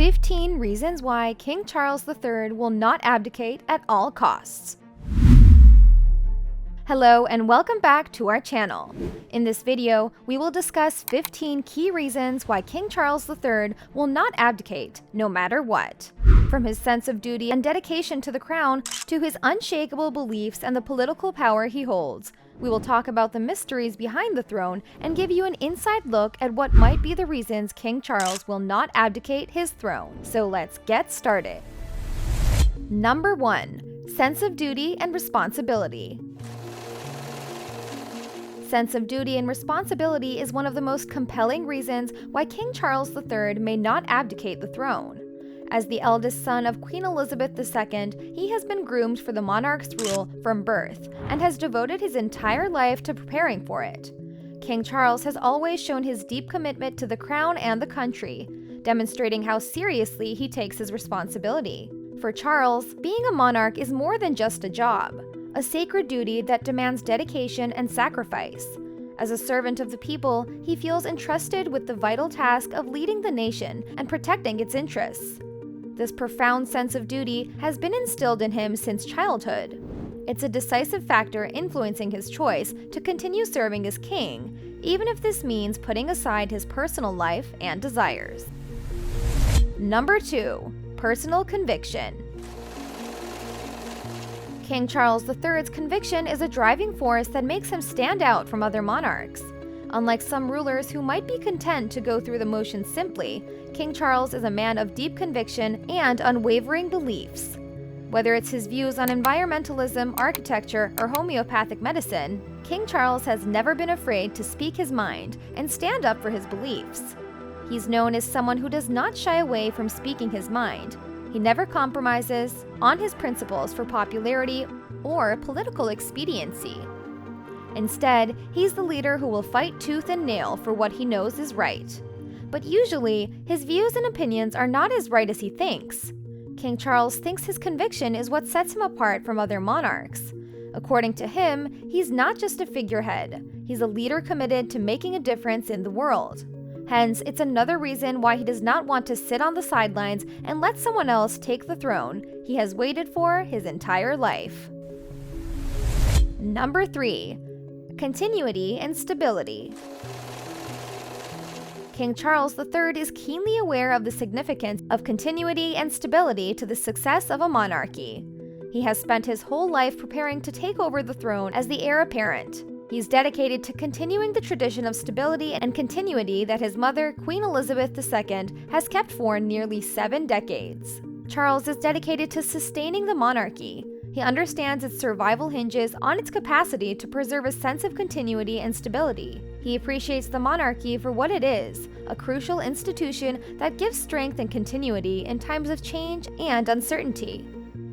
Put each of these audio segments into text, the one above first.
15 reasons why King Charles III will not abdicate at all costs. Hello and welcome back to our channel. In this video, we will discuss 15 key reasons why King Charles III will not abdicate, no matter what. From his sense of duty and dedication to the crown, to his unshakable beliefs and the political power he holds, we will talk about the mysteries behind the throne and give you an inside look at what might be the reasons King Charles will not abdicate his throne. So let's get started. Number 1. Sense of duty and responsibility. Sense of duty and responsibility is one of the most compelling reasons why King Charles III may not abdicate the throne. As the eldest son of Queen Elizabeth II, he has been groomed for the monarch's rule from birth and has devoted his entire life to preparing for it. King Charles has always shown his deep commitment to the crown and the country, demonstrating how seriously he takes his responsibility. For Charles, being a monarch is more than just a job, a sacred duty that demands dedication and sacrifice. As a servant of the people, he feels entrusted with the vital task of leading the nation and protecting its interests. This profound sense of duty has been instilled in him since childhood. It's a decisive factor influencing his choice to continue serving as king, even if this means putting aside his personal life and desires. Number 2. Personal conviction. King Charles III's conviction is a driving force that makes him stand out from other monarchs. Unlike some rulers who might be content to go through the motions simply, King Charles is a man of deep conviction and unwavering beliefs. Whether it's his views on environmentalism, architecture, or homeopathic medicine, King Charles has never been afraid to speak his mind and stand up for his beliefs. He's known as someone who does not shy away from speaking his mind. He never compromises on his principles for popularity or political expediency. Instead, he's the leader who will fight tooth and nail for what he knows is right. But usually, his views and opinions are not as right as he thinks. King Charles thinks his conviction is what sets him apart from other monarchs. According to him, he's not just a figurehead. He's a leader committed to making a difference in the world. Hence, it's another reason why he does not want to sit on the sidelines and let someone else take the throne he has waited for his entire life. Number 3. Continuity and stability. King Charles III is keenly aware of the significance of continuity and stability to the success of a monarchy. He has spent his whole life preparing to take over the throne as the heir apparent. He's dedicated to continuing the tradition of stability and continuity that his mother, Queen Elizabeth II, has kept for nearly 7 decades. Charles is dedicated to sustaining the monarchy. He understands its survival hinges on its capacity to preserve a sense of continuity and stability. He appreciates the monarchy for what it is, a crucial institution that gives strength and continuity in times of change and uncertainty.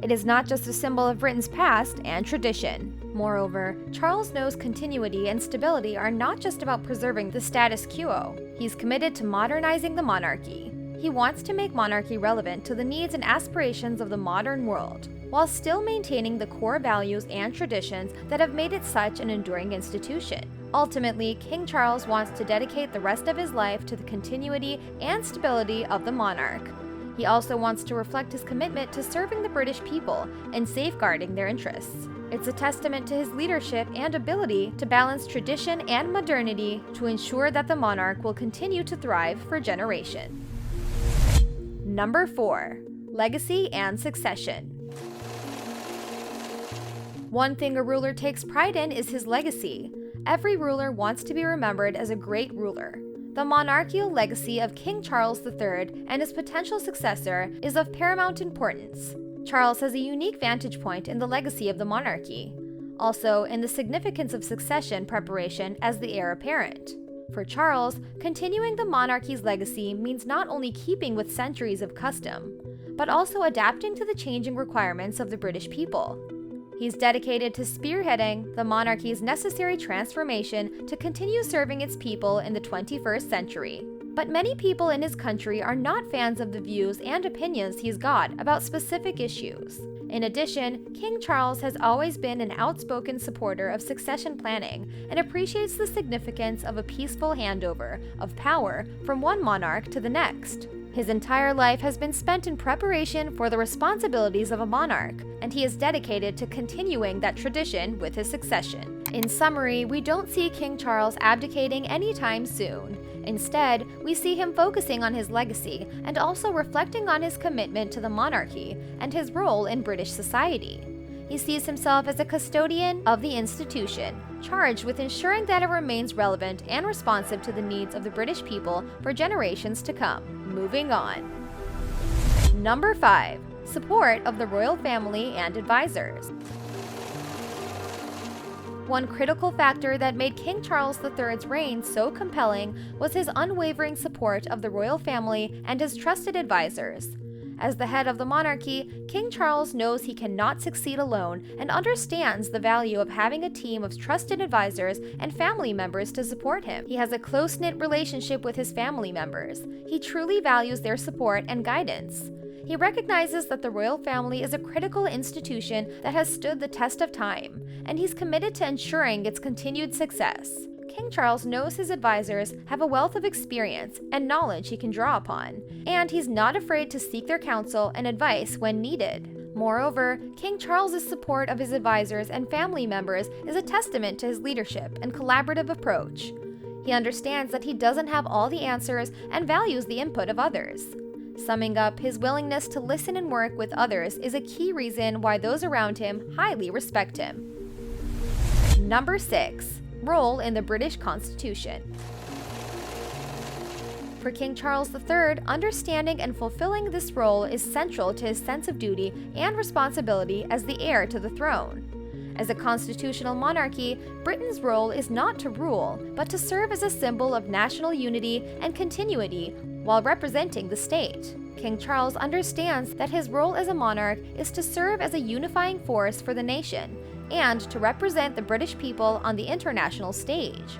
It is not just a symbol of Britain's past and tradition. Moreover, Charles knows continuity and stability are not just about preserving the status quo. He's committed to modernizing the monarchy. He wants to make monarchy relevant to the needs and aspirations of the modern world, while still maintaining the core values and traditions that have made it such an enduring institution. Ultimately, King Charles wants to dedicate the rest of his life to the continuity and stability of the monarch. He also wants to reflect his commitment to serving the British people and safeguarding their interests. It's a testament to his leadership and ability to balance tradition and modernity to ensure that the monarch will continue to thrive for generations. Number 4. Legacy and succession. One thing a ruler takes pride in is his legacy. Every ruler wants to be remembered as a great ruler. The monarchical legacy of King Charles III and his potential successor is of paramount importance. Charles has a unique vantage point in the legacy of the monarchy, also in the significance of succession preparation as the heir apparent. For Charles, continuing the monarchy's legacy means not only keeping with centuries of custom, but also adapting to the changing requirements of the British people. He's dedicated to spearheading the monarchy's necessary transformation to continue serving its people in the 21st century. But many people in his country are not fans of the views and opinions he's got about specific issues. In addition, King Charles has always been an outspoken supporter of succession planning and appreciates the significance of a peaceful handover of power from one monarch to the next. His entire life has been spent in preparation for the responsibilities of a monarch, and he is dedicated to continuing that tradition with his succession. In summary, we don't see King Charles abdicating anytime soon. Instead, we see him focusing on his legacy and also reflecting on his commitment to the monarchy and his role in British society. He sees himself as a custodian of the institution, charged with ensuring that it remains relevant and responsive to the needs of the British people for generations to come. Moving on. Number 5. Support of the royal family and advisors. One critical factor that made King Charles III's reign so compelling was his unwavering support of the royal family and his trusted advisors. As the head of the monarchy, King Charles knows he cannot succeed alone and understands the value of having a team of trusted advisors and family members to support him. He has a close-knit relationship with his family members. He truly values their support and guidance. He recognizes that the royal family is a critical institution that has stood the test of time, and he's committed to ensuring its continued success. King Charles knows his advisors have a wealth of experience and knowledge he can draw upon, and he's not afraid to seek their counsel and advice when needed. Moreover, King Charles's support of his advisors and family members is a testament to his leadership and collaborative approach. He understands that he doesn't have all the answers and values the input of others. Summing up, his willingness to listen and work with others is a key reason why those around him highly respect him. Number 6. Role in the British Constitution. For King Charles III, understanding and fulfilling this role is central to his sense of duty and responsibility as the heir to the throne. As a constitutional monarchy, Britain's role is not to rule, but to serve as a symbol of national unity and continuity while representing the state. King Charles understands that his role as a monarch is to serve as a unifying force for the nation and to represent the British people on the international stage.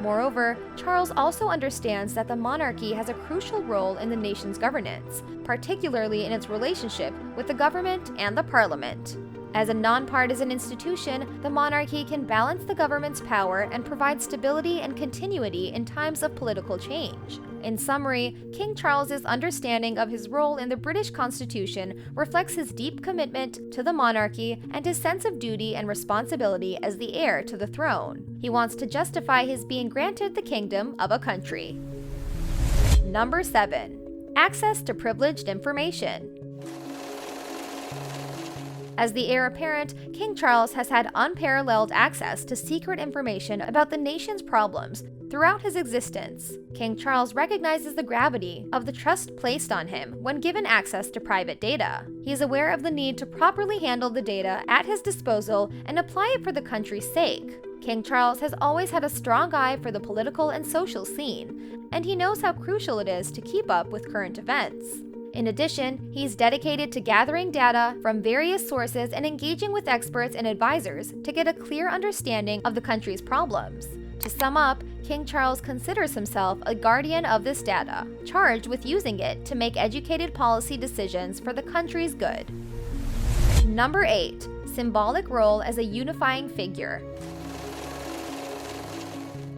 Moreover, Charles also understands that the monarchy has a crucial role in the nation's governance, particularly in its relationship with the government and the parliament. As a nonpartisan institution, the monarchy can balance the government's power and provide stability and continuity in times of political change. In summary, King Charles's understanding of his role in the British Constitution reflects his deep commitment to the monarchy and his sense of duty and responsibility as the heir to the throne. He wants to justify his being granted the kingdom of a country. Number 7. Access to privileged information. As the heir apparent, King Charles has had unparalleled access to secret information about the nation's problems throughout his existence. King Charles recognizes the gravity of the trust placed on him when given access to private data. He is aware of the need to properly handle the data at his disposal and apply it for the country's sake. King Charles has always had a strong eye for the political and social scene, and he knows how crucial it is to keep up with current events. In addition, he's dedicated to gathering data from various sources and engaging with experts and advisors to get a clear understanding of the country's problems. To sum up, King Charles considers himself a guardian of this data, charged with using it to make educated policy decisions for the country's good. Number 8. Symbolic role as a unifying figure.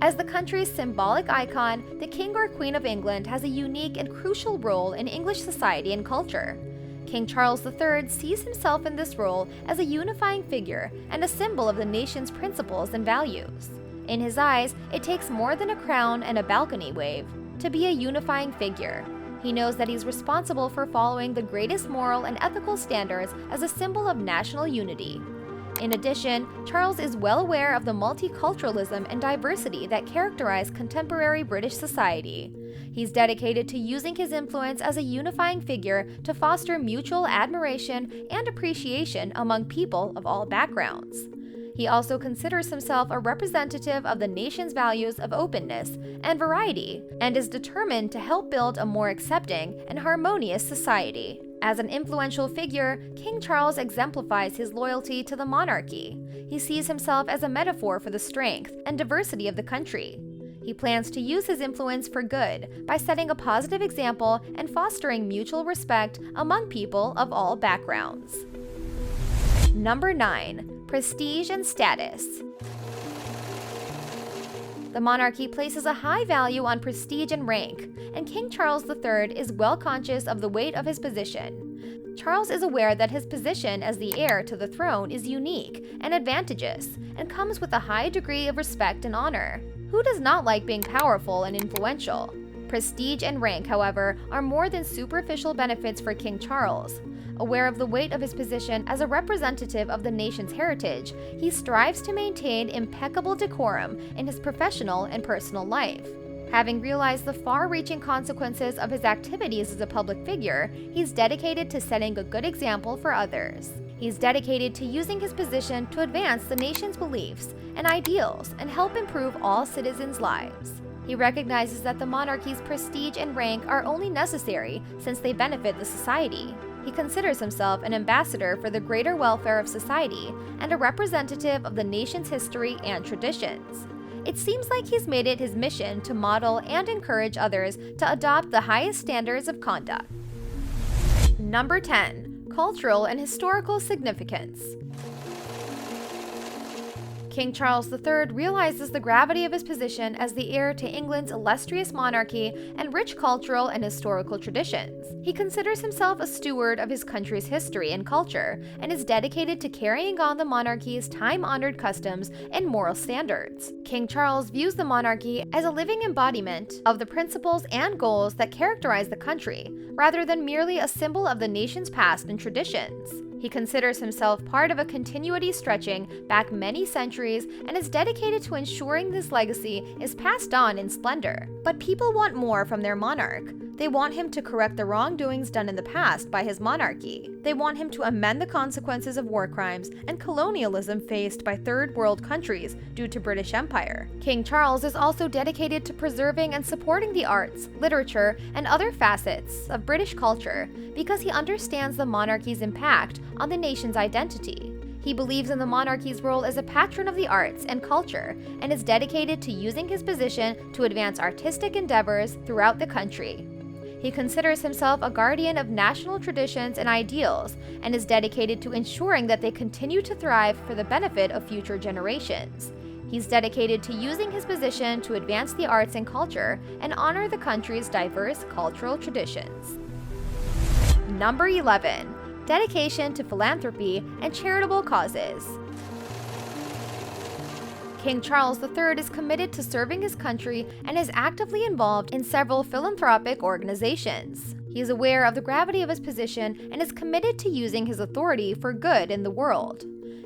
As the country's symbolic icon, the King or Queen of England has a unique and crucial role in English society and culture. King Charles III sees himself in this role as a unifying figure and a symbol of the nation's principles and values. In his eyes, it takes more than a crown and a balcony wave to be a unifying figure. He knows that he's responsible for following the greatest moral and ethical standards as a symbol of national unity. In addition, Charles is well aware of the multiculturalism and diversity that characterize contemporary British society. He's dedicated to using his influence as a unifying figure to foster mutual admiration and appreciation among people of all backgrounds. He also considers himself a representative of the nation's values of openness and variety, and is determined to help build a more accepting and harmonious society. As an influential figure, King Charles exemplifies his loyalty to the monarchy. He sees himself as a metaphor for the strength and diversity of the country. He plans to use his influence for good by setting a positive example and fostering mutual respect among people of all backgrounds. Number 9. Prestige and status. The monarchy places a high value on prestige and rank, and King Charles III is well conscious of the weight of his position. Charles is aware that his position as the heir to the throne is unique and advantageous, and comes with a high degree of respect and honor. Who does not like being powerful and influential? Prestige and rank, however, are more than superficial benefits for King Charles. Aware of the weight of his position as a representative of the nation's heritage, he strives to maintain impeccable decorum in his professional and personal life. Having realized the far-reaching consequences of his activities as a public figure, he's dedicated to setting a good example for others. He's dedicated to using his position to advance the nation's beliefs and ideals and help improve all citizens' lives. He recognizes that the monarchy's prestige and rank are only necessary since they benefit the society. He considers himself an ambassador for the greater welfare of society and a representative of the nation's history and traditions. It seems like he's made it his mission to model and encourage others to adopt the highest standards of conduct. Number 10. Cultural and historical significance. King Charles III realizes the gravity of his position as the heir to England's illustrious monarchy and rich cultural and historical traditions. He considers himself a steward of his country's history and culture, and is dedicated to carrying on the monarchy's time-honored customs and moral standards. King Charles views the monarchy as a living embodiment of the principles and goals that characterize the country, rather than merely a symbol of the nation's past and traditions. He considers himself part of a continuity stretching back many centuries and is dedicated to ensuring this legacy is passed on in splendor. But people want more from their monarch. They want him to correct the wrongdoings done in the past by his monarchy. They want him to amend the consequences of war crimes and colonialism faced by third world countries due to British Empire. King Charles is also dedicated to preserving and supporting the arts, literature, and other facets of British culture because he understands the monarchy's impact on the nation's identity. He believes in the monarchy's role as a patron of the arts and culture and is dedicated to using his position to advance artistic endeavors throughout the country. He considers himself a guardian of national traditions and ideals and is dedicated to ensuring that they continue to thrive for the benefit of future generations. He's dedicated to using his position to advance the arts and culture and honor the country's diverse cultural traditions. Number 11. Dedication to philanthropy and charitable causes. King Charles III is committed to serving his country and is actively involved in several philanthropic organizations. He is aware of the gravity of his position and is committed to using his authority for good in the world.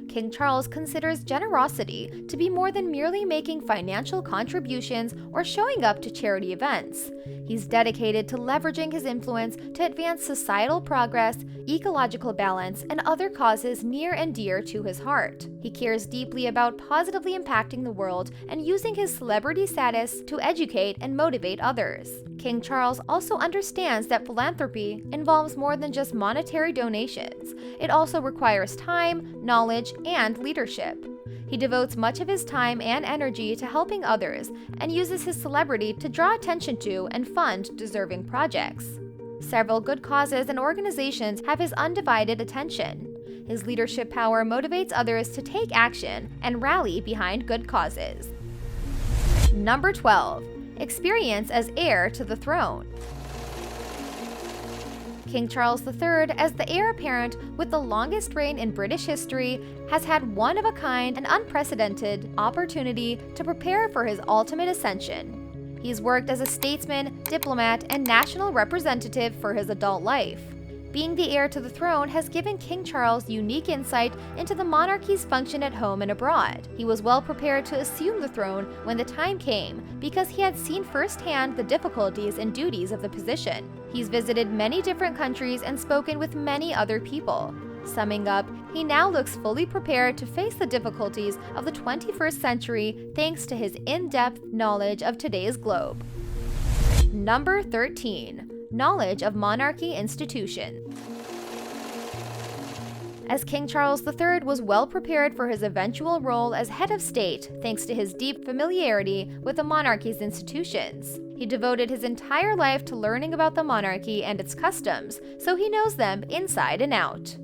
King Charles considers generosity to be more than merely making financial contributions or showing up to charity events. He's dedicated to leveraging his influence to advance societal progress, ecological balance, and other causes near and dear to his heart. He cares deeply about positively impacting the world and using his celebrity status to educate and motivate others. King Charles also understands that philanthropy involves more than just monetary donations. It also requires time, knowledge, and leadership. He devotes much of his time and energy to helping others and uses his celebrity to draw attention to and fund deserving projects. Several good causes and organizations have his undivided attention. His leadership power motivates others to take action and rally behind good causes. Number 12. Experience as heir to the throne. King Charles III, as the heir apparent with the longest reign in British history, has had one-of-a-kind and unprecedented opportunity to prepare for his ultimate ascension. He's worked as a statesman, diplomat, and national representative for his adult life. Being the heir to the throne has given King Charles unique insight into the monarchy's function at home and abroad. He was well prepared to assume the throne when the time came because he had seen firsthand the difficulties and duties of the position. He's visited many different countries and spoken with many other people. Summing up, he now looks fully prepared to face the difficulties of the 21st century thanks to his in-depth knowledge of today's globe. Number 13. Knowledge of monarchy institutions. As King Charles III was well prepared for his eventual role as head of state thanks to his deep familiarity with the monarchy's institutions. He devoted his entire life to learning about the monarchy and its customs, so he knows them inside and out.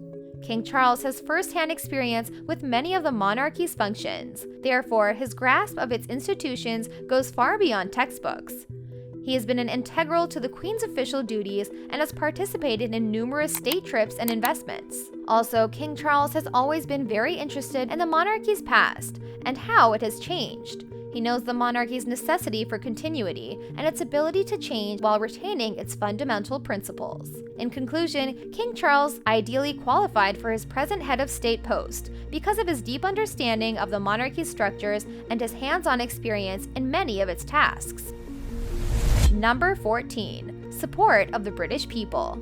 King Charles has first-hand experience with many of the monarchy's functions. Therefore, his grasp of its institutions goes far beyond textbooks. He has been an integral to the Queen's official duties and has participated in numerous state trips and investments. Also, King Charles has always been very interested in the monarchy's past and how it has changed. He knows the monarchy's necessity for continuity and its ability to change while retaining its fundamental principles. In conclusion, King Charles ideally qualified for his present head of state post because of his deep understanding of the monarchy's structures and his hands-on experience in many of its tasks. Number 14. Support of the British people.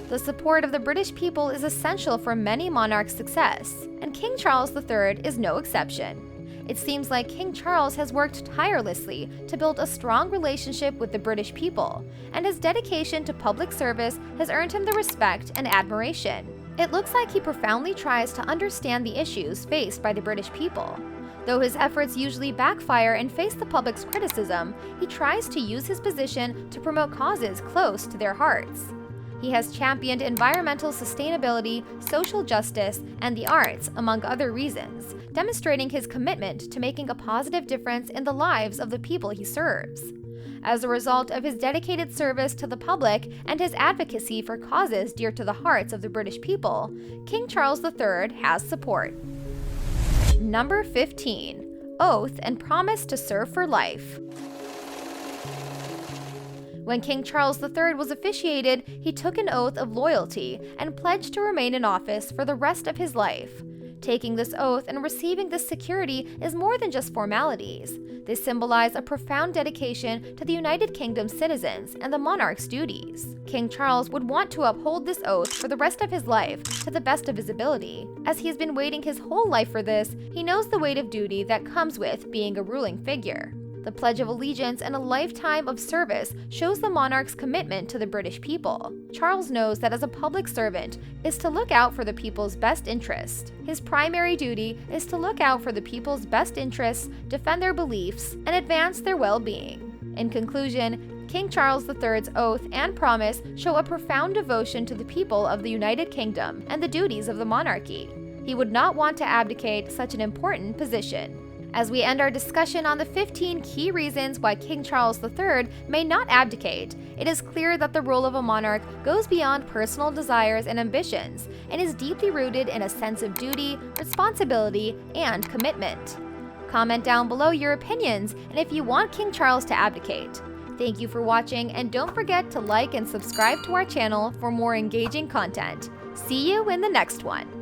The support of the British people is essential for many monarchs' success, and King Charles III is no exception. It seems like King Charles has worked tirelessly to build a strong relationship with the British people, and his dedication to public service has earned him the respect and admiration. It looks like he profoundly tries to understand the issues faced by the British people. Though his efforts usually backfire and face the public's criticism, he tries to use his position to promote causes close to their hearts. He has championed environmental sustainability, social justice, and the arts, among other reasons, demonstrating his commitment to making a positive difference in the lives of the people he serves. As a result of his dedicated service to the public and his advocacy for causes dear to the hearts of the British people, King Charles III has support. Number 15. Oath and promise to serve for life. When King Charles III was officiated, he took an oath of loyalty and pledged to remain in office for the rest of his life. Taking this oath and receiving this security is more than just formalities. They symbolize a profound dedication to the United Kingdom's citizens and the monarch's duties. King Charles would want to uphold this oath for the rest of his life to the best of his ability. As he has been waiting his whole life for this, he knows the weight of duty that comes with being a ruling figure. The Pledge of Allegiance and a lifetime of service shows the monarch's commitment to the British people. Charles knows that as a public servant is to look out for the people's best interest. His primary duty is to look out for the people's best interests, defend their beliefs, and advance their well-being. In conclusion, King Charles III's oath and promise show a profound devotion to the people of the United Kingdom and the duties of the monarchy. He would not want to abdicate such an important position. As we end our discussion on the 15 key reasons why King Charles III may not abdicate, it is clear that the role of a monarch goes beyond personal desires and ambitions and is deeply rooted in a sense of duty, responsibility, and commitment. Comment down below your opinions and if you want King Charles to abdicate. Thank you for watching, and don't forget to like and subscribe to our channel for more engaging content. See you in the next one.